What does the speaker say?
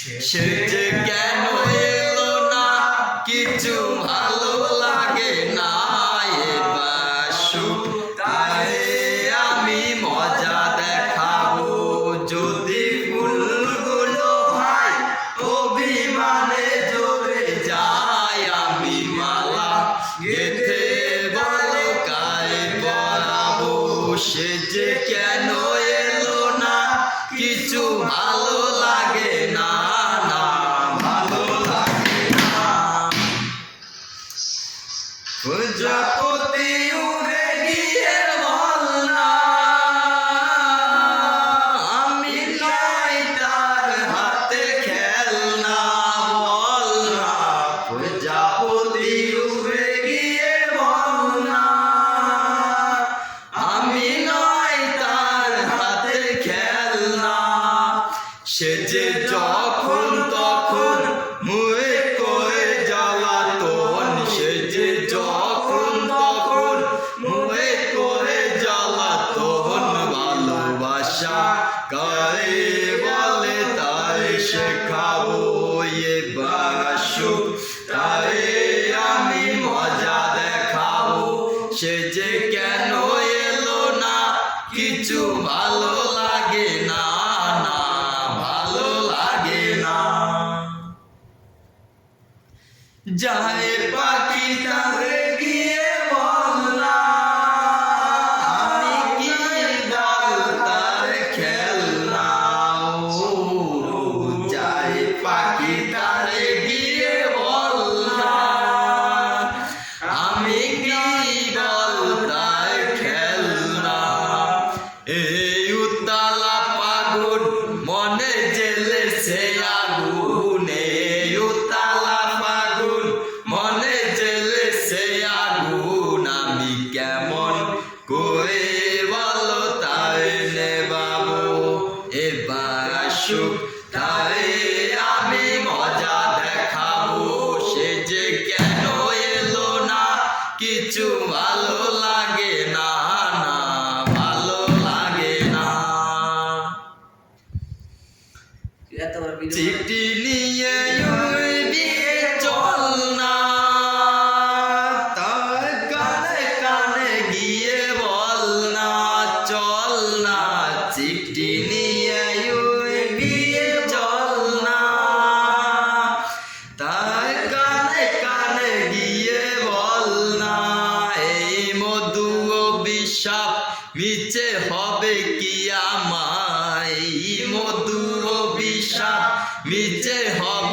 সে যে কেন এলো না কিছু ভালো লাগে না এবার সুখ তাই আমি মজা দেখাবো যদি ফুলগুলো ভাই অভিমানে জোরে যায় আমি মালা গেথে বলো কায় পরাবো সে যে কেন এলো না কিছু ভালো লাগে না প্রজাপতি উড়ে গিয়ে বল না আমি নই তার হাতে খেলনা বল না প্রজাপতি উড়ে গিয়ে বল না আমি নই তার হাতে খেলনা সে যে যখন তখন মুয়ে করে জ্বালাতন সে যে যখন তখন মুয়ে করে জ্বালাতন ভালোবাসা কারে বলে তাই শেখাবো এবার সুখ তাই আমি মজা দেখাবো সে যে কেন এলো না কিছু ভালো লাগে না ভালো লাগে না যায় পাখি তারে গিয়ে বল না আমি কি বল তার খেলনা যায় পাখি তারে গিয়ে বল না আমি কি বল তার খেলনা এই উত্তালা পাগল মনে জ্বেলেছে আগুন এই উত্তালা পাগল মনে জ্বেলেছে আগুন আমি কেমন করে বলো তাই নেবাবো এবার সুখ তাই আমি মজা দেখাবো সে যে কেন এলো না কিছু ভালো লাগে না ভালো লাগে না চিঠি নিয়ে বিয়ে চল না তার কানে কানে গিয়ে বল না চল না চিঠি নিয়ে বিয়ে চল না তার কানে কানে গিয়ে বল না এই মধু অভিশাপ মিছে হবে কি আমায় মধু অভিশাপ মিছে হবে